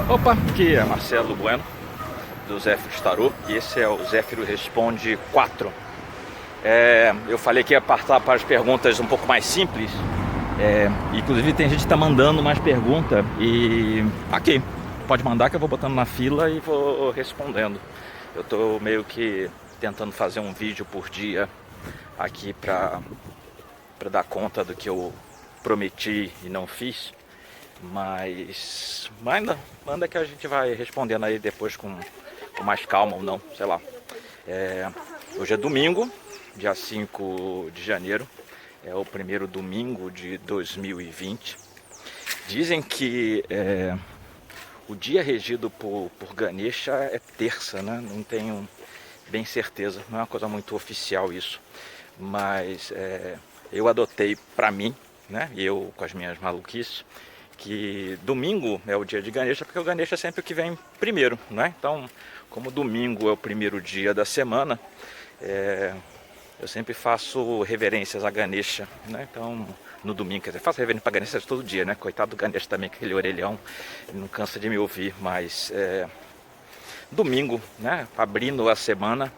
Opa, aqui é Marcelo Bueno, do Zéfiros Tarô, e esse é o Zéfiros Responde 4. Eu falei que ia passar para as perguntas um pouco mais simples, inclusive tem gente que está mandando mais perguntas, e aqui, pode mandar que eu vou botando na fila e vou respondendo. Eu estou meio que tentando fazer um vídeo por dia aqui para dar conta do que eu prometi e não fiz. Mas manda que a gente vai respondendo aí depois com mais calma ou não, sei lá. Hoje é domingo, dia 5 de janeiro, é o primeiro domingo de 2020. Dizem que o dia regido por Ganesha é terça, né? Não tenho bem certeza, não é uma coisa muito oficial isso. Mas eu adotei pra mim, né? E eu com as minhas maluquices, que domingo é o dia de Ganesha, porque o Ganesha é sempre o que vem primeiro, né? Então, como domingo é o primeiro dia da semana, eu sempre faço reverências a Ganesha, né? Então, no domingo, quer dizer, faço reverência para Ganesha todo dia, né? Coitado do Ganesha também, aquele orelhão, ele não cansa de me ouvir, mas domingo, né? Abrindo a semana,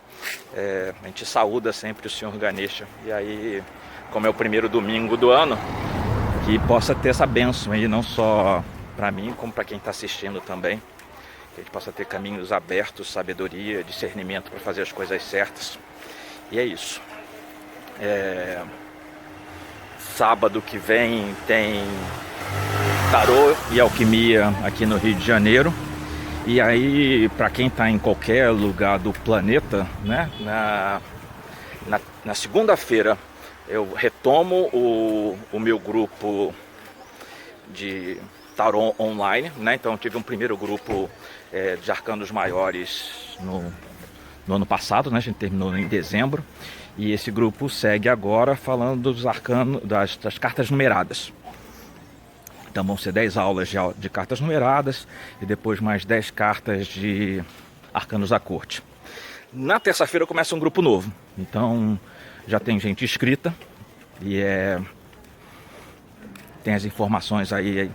a gente saúda sempre o Senhor Ganesha. E aí, como é o primeiro domingo do ano, que possa ter essa bênção aí, não só para mim, como para quem está assistindo também. Que a gente possa ter caminhos abertos, sabedoria, discernimento para fazer as coisas certas. E é isso. Sábado que vem tem tarô e alquimia aqui no Rio de Janeiro. E aí, para quem está em qualquer lugar do planeta, né, na segunda-feira, eu retomo o meu grupo de tarô online, né? Então eu tive um primeiro grupo de arcanos maiores no ano passado, né? A gente terminou em dezembro. E esse grupo segue agora falando dos arcanos, das cartas numeradas. Então vão ser 10 aulas de cartas numeradas e depois mais 10 cartas de arcanos da corte. Na terça-feira começa um grupo novo. Então já tem gente inscrita e tem as informações aí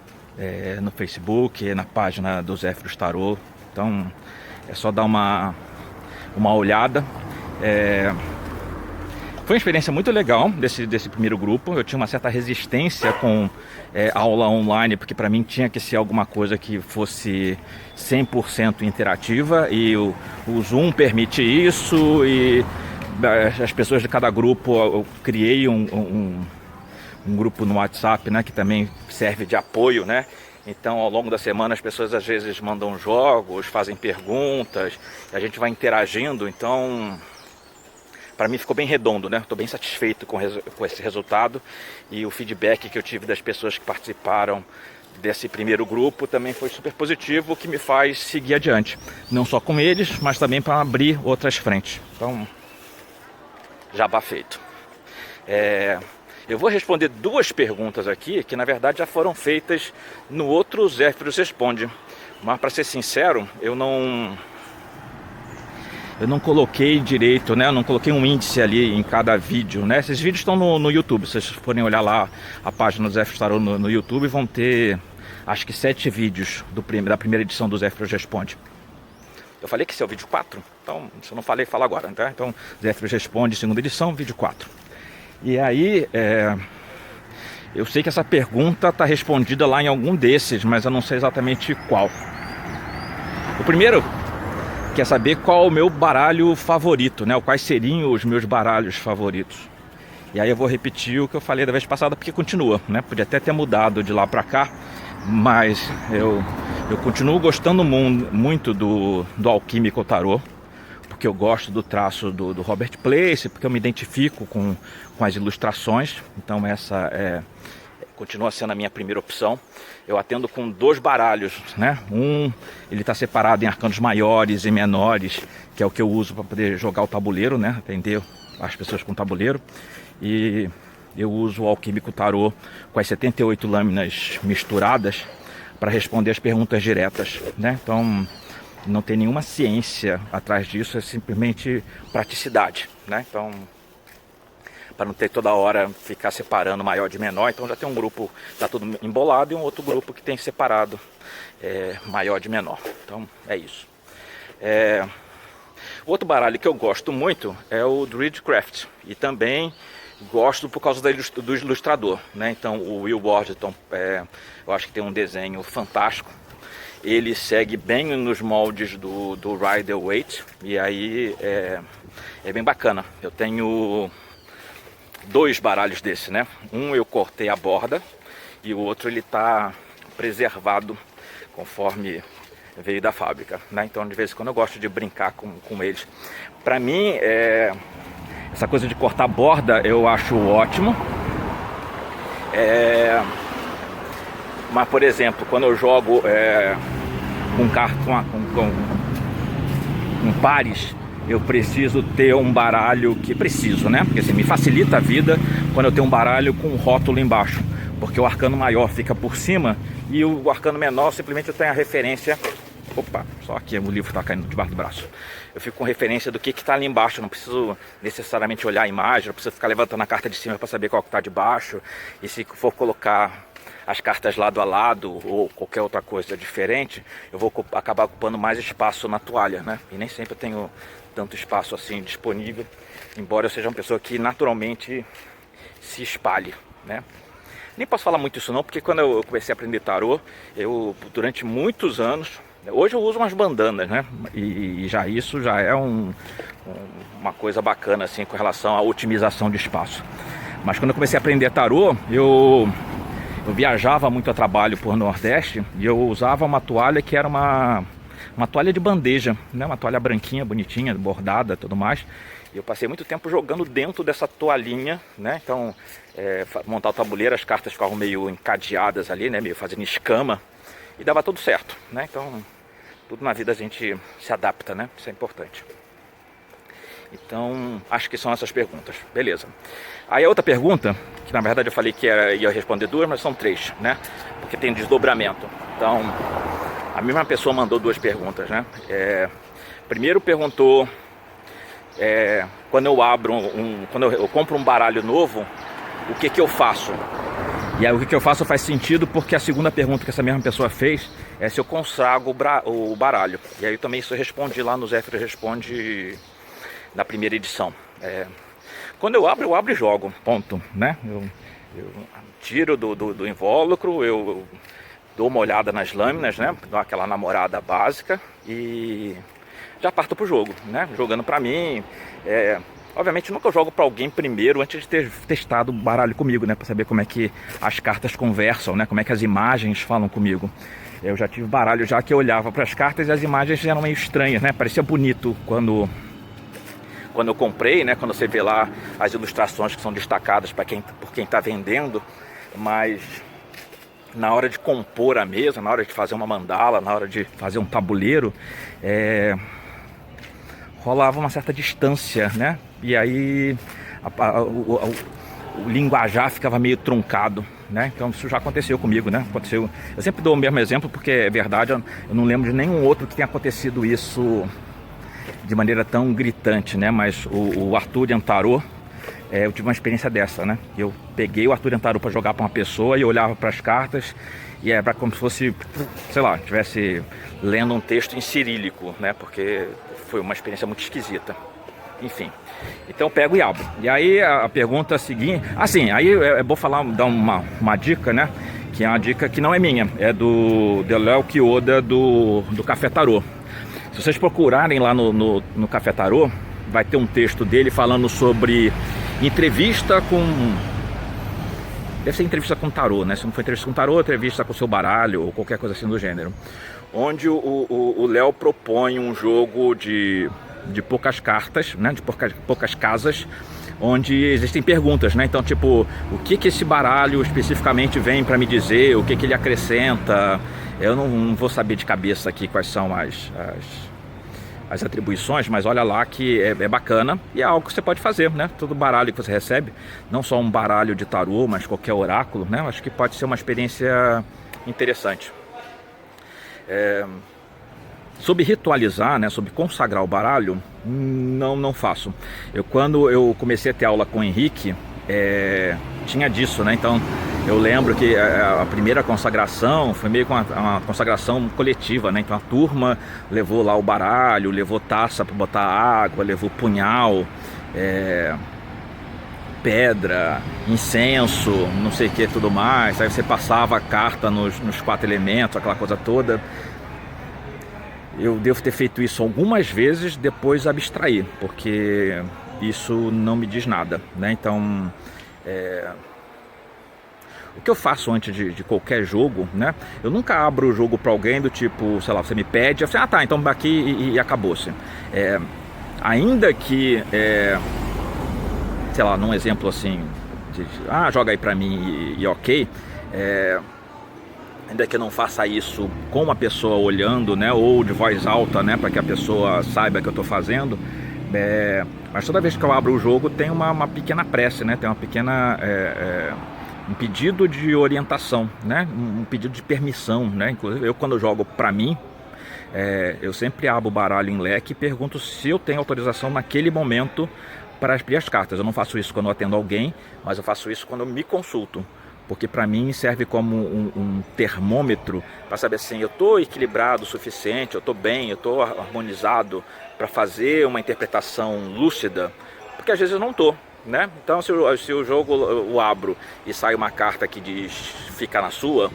no Facebook, na página do Zéfiros Tarô. Então é só dar uma olhada. Foi uma experiência muito legal desse primeiro grupo. Eu tinha uma certa resistência com aula online, porque para mim tinha que ser alguma coisa que fosse 100% interativa, e o Zoom permite isso, e as pessoas de cada grupo, eu criei um grupo no WhatsApp, né, que também serve de apoio, né? Então, ao longo da semana, as pessoas às vezes mandam jogos, fazem perguntas, a gente vai interagindo. Então, para mim ficou bem redondo, né? Estou bem satisfeito com esse resultado, e o feedback que eu tive das pessoas que participaram desse primeiro grupo também foi super positivo, o que me faz seguir adiante, não só com eles, mas também para abrir outras frentes. Então, jabá feito. Eu vou responder duas perguntas aqui, que na verdade já foram feitas no outro Zéfiros Responde. Mas para ser sincero, eu não coloquei direito, né? Eu não coloquei um índice ali em cada vídeo, né? Esses vídeos estão no YouTube. Se vocês forem olhar lá a página do Zéfiros Tarô no YouTube, vão ter acho que 7 vídeos da primeira edição do Zéfiros Responde. Eu falei que esse é o vídeo 4, então se eu não falei, falo agora, tá? Então, Zéfiros Responde, segunda edição, vídeo 4. E aí, eu sei que essa pergunta está respondida lá em algum desses, mas eu não sei exatamente qual. O primeiro quer saber qual é o meu baralho favorito, né? Quais seriam os meus baralhos favoritos. E aí eu vou repetir o que eu falei da vez passada, porque continua, né? Podia até ter mudado de lá para cá, mas eu continuo gostando muito do Alquímico Tarô, porque eu gosto do traço do Robert Place, porque eu me identifico com as ilustrações. Então essa continua sendo a minha primeira opção. Eu atendo com 2 baralhos, né? Ele está separado em arcanos maiores e menores, que é o que eu uso para poder jogar o tabuleiro, né? Atender as pessoas com tabuleiro. E eu uso o Alquímico Tarô com as 78 lâminas misturadas para responder as perguntas diretas, né? Então não tem nenhuma ciência atrás disso, é simplesmente praticidade, né? Então, para não ter toda hora ficar separando maior de menor. Então já tem um grupo, tá tudo embolado, e um outro grupo que tem separado maior de menor. Então é isso. Outro baralho que eu gosto muito é o Druidcraft, e também gosto por causa do ilustrador, né? Então o Will Washington, eu acho que tem um desenho fantástico. Ele segue bem nos moldes do Rider-Waite, e aí é bem bacana. Eu tenho 2 baralhos desse, né? Um eu cortei a borda e o outro ele tá preservado conforme veio da fábrica, né? Então de vez em quando eu gosto de brincar com eles. Pra mim, essa coisa de cortar a borda eu acho ótimo. Mas, por exemplo, quando eu jogo com pares, eu preciso ter um baralho que preciso, né? Porque assim, me facilita a vida quando eu tenho um baralho com um rótulo embaixo, porque o arcano maior fica por cima e o arcano menor simplesmente eu tenho a referência. Opa, só aqui o livro está caindo debaixo do braço. Eu fico com referência do que está ali embaixo. Eu não preciso necessariamente olhar a imagem, não preciso ficar levantando a carta de cima para saber qual que está de baixo. E se for colocar as cartas lado a lado ou qualquer outra coisa diferente, eu vou acabar ocupando mais espaço na toalha, né? E nem sempre eu tenho tanto espaço assim disponível, embora eu seja uma pessoa que naturalmente se espalhe, né? Nem posso falar muito isso não, porque quando eu comecei a aprender tarô, eu durante muitos anos, hoje eu uso umas bandanas, né? E já isso já é uma coisa bacana assim com relação à otimização de espaço. Mas quando eu comecei a aprender tarô, eu viajava muito a trabalho por Nordeste e eu usava uma toalha que era uma toalha de bandeja, né? Uma toalha branquinha, bonitinha, bordada, tudo mais. E eu passei muito tempo jogando dentro dessa toalhinha, né? Então, montar o tabuleiro, as cartas ficavam meio encadeadas ali, né? Meio fazendo escama, e dava tudo certo, né? Então, tudo na vida a gente se adapta, né? Isso é importante. Então, acho que são essas perguntas. Beleza. Aí a outra pergunta, que na verdade eu falei que ia responder 2, mas são 3, né? Porque tem desdobramento. Então, a mesma pessoa mandou 2 perguntas, né? Primeiro perguntou, quando eu abro quando eu compro um baralho novo, o que eu faço? E aí o que eu faço faz sentido, porque a segunda pergunta que essa mesma pessoa fez é se eu consagro o baralho. E aí também isso eu respondi lá no Zéfiro Responde na primeira edição. Quando eu abro e jogo, ponto, né? Eu tiro do invólucro, eu dou uma olhada nas lâminas, né? Dou aquela namorada básica e já parto pro jogo, né? Jogando pra mim. Obviamente nunca jogo pra alguém primeiro antes de ter testado o baralho comigo, né? Pra saber como é que as cartas conversam, né? Como é que as imagens falam comigo. Eu já tive baralho já que eu olhava para as cartas e as imagens eram meio estranhas, né? Parecia bonito quando eu comprei, né? Quando você vê lá as ilustrações que são destacadas por quem está vendendo, mas na hora de compor a mesa, na hora de fazer uma mandala, na hora de fazer um tabuleiro, rolava uma certa distância, né? E aí o linguajar ficava meio truncado, né? Então isso já aconteceu comigo, né? Aconteceu. Eu sempre dou o mesmo exemplo porque é verdade, eu não lembro de nenhum outro que tenha acontecido isso de maneira tão gritante, né? Mas o Arthurian Tarot, eu tive uma experiência dessa, né? Eu peguei o Arthurian Tarot para jogar para uma pessoa e eu olhava para as cartas e era como se fosse, sei lá, estivesse lendo um texto em cirílico, né? Porque foi uma experiência muito esquisita. Enfim, então eu pego e abro. E aí a pergunta seguinte, assim, aí é bom dar uma dica, né? Que é uma dica que não é minha, é do Léo Kioda do Café Tarot. Se vocês procurarem lá no Café Tarot, vai ter um texto dele falando sobre entrevista com... Deve ser entrevista com tarô, né? Se não for entrevista com tarô, entrevista com o seu baralho ou qualquer coisa assim do gênero. Onde o Léo propõe um jogo de poucas cartas, né? De poucas casas, onde existem perguntas, né? Então, tipo, o que esse baralho especificamente vem para me dizer, o que ele acrescenta. Eu não vou saber de cabeça aqui quais são as atribuições, mas olha lá que é bacana e é algo que você pode fazer, né? Todo baralho que você recebe, não só um baralho de tarô, mas qualquer oráculo, né? Eu acho que pode ser uma experiência interessante. Sobre ritualizar, né, sobre consagrar o baralho, não faço. Quando eu comecei a ter aula com o Henrique, tinha disso, né? Então eu lembro que a primeira consagração foi meio que uma consagração coletiva, né? Então a turma levou lá o baralho, levou taça para botar água, levou punhal, pedra, incenso, não sei o que, tudo mais. Aí você passava a carta nos 4 elementos, aquela coisa toda. Eu devo ter feito isso algumas vezes, depois abstrair, porque isso não me diz nada, né? Então, o que eu faço antes de qualquer jogo, né? Eu nunca abro o jogo para alguém do tipo, sei lá, você me pede, eu falo, ah tá, então aqui e acabou-se. Ainda que, sei lá, num exemplo assim, joga aí para mim e ok, ainda que eu não faça isso com uma pessoa olhando, né, ou de voz alta, né, para que a pessoa saiba que eu estou fazendo, mas toda vez que eu abro o jogo tem uma pequena prece, né, tem uma pequena um pedido de orientação, né, um pedido de permissão, né. Inclusive eu, quando eu jogo para mim, eu sempre abro o baralho em leque e pergunto se eu tenho autorização naquele momento para abrir as cartas. Eu não faço isso quando eu atendo alguém, mas eu faço isso quando eu me consulto. Porque para mim serve como um termômetro para saber assim, eu estou equilibrado o suficiente, eu estou bem, eu estou harmonizado para fazer uma interpretação lúcida, porque às vezes eu não estou, né? Então se o jogo eu abro e sai uma carta que diz fica na sua,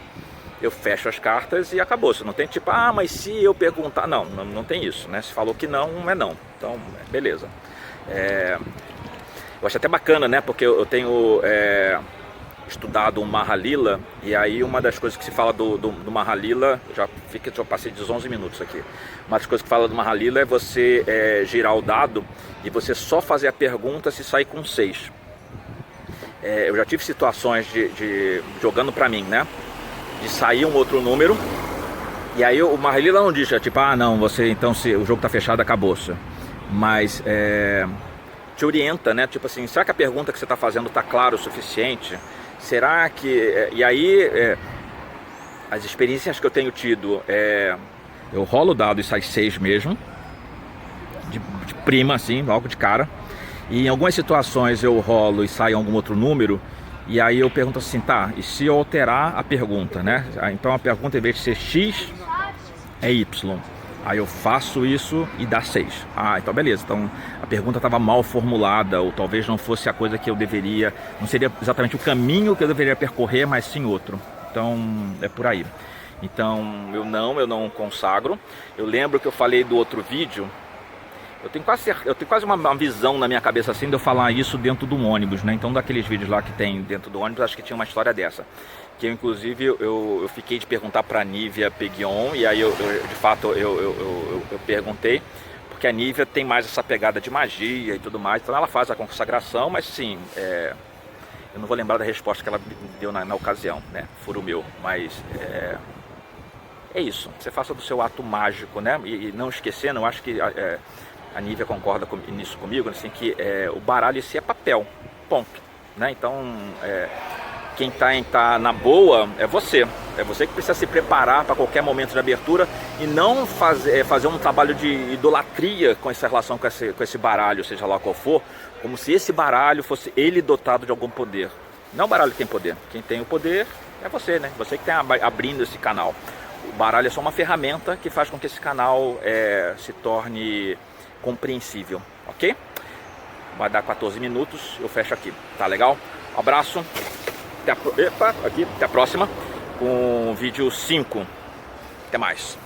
eu fecho as cartas e acabou. Você não tem tipo, mas se eu perguntar, não tem isso, né? Se falou que não, é não, então beleza. Eu acho até bacana, né? Porque eu tenho estudado o Mahalila, e aí uma das coisas que se fala do Mahalila, já passei de 11 minutos aqui, uma das coisas que fala do Mahalila é você girar o dado e você só fazer a pergunta se sair com 6. Eu já tive situações de jogando pra mim, né, de sair um outro número, e aí o Mahalila não diz, tipo, não, você, então se o jogo tá fechado, acabou-se, mas te orienta, né, tipo assim, será que a pergunta que você tá fazendo tá clara o suficiente? Será que... E aí, as experiências que eu tenho tido, eu rolo o dado e sai 6 mesmo, de prima, assim, logo de cara. E em algumas situações eu rolo e sai algum outro número, e aí eu pergunto assim, tá, e se eu alterar a pergunta, né? Então a pergunta, em vez de ser X, é Y. Aí eu faço isso e dá 6. Então beleza. Então a pergunta estava mal formulada, ou talvez não fosse a coisa que eu deveria, não seria exatamente o caminho que eu deveria percorrer, mas sim outro. Então é por aí. Então eu não consagro. Eu lembro que eu falei do outro vídeo, eu tenho quase uma visão na minha cabeça assim de eu falar isso dentro do ônibus, né? Então daqueles vídeos lá que tem dentro do ônibus, acho que tinha uma história dessa. Que eu, inclusive, eu fiquei de perguntar para a Nívia Peguion, e aí de fato eu perguntei, porque a Nívia tem mais essa pegada de magia e tudo mais, então ela faz a consagração, mas sim, eu não vou lembrar da resposta que ela me deu na ocasião, né, furo meu, mas é isso, você faça do seu ato mágico, né, e não esquecendo, eu acho que a Nívia concorda nisso comigo, assim, que o baralho em si é papel, ponto, né, então... Quem tá na boa é você que precisa se preparar para qualquer momento de abertura e não fazer um trabalho de idolatria com essa relação com esse baralho, seja lá qual for, como se esse baralho fosse ele dotado de algum poder. Não o baralho que tem poder, quem tem o poder é você, né? Você que está abrindo esse canal. O baralho é só uma ferramenta que faz com que esse canal se torne compreensível, ok? Vai dar 14 minutos, eu fecho aqui, tá legal? Um abraço. Até a próxima com o vídeo 5. Até mais.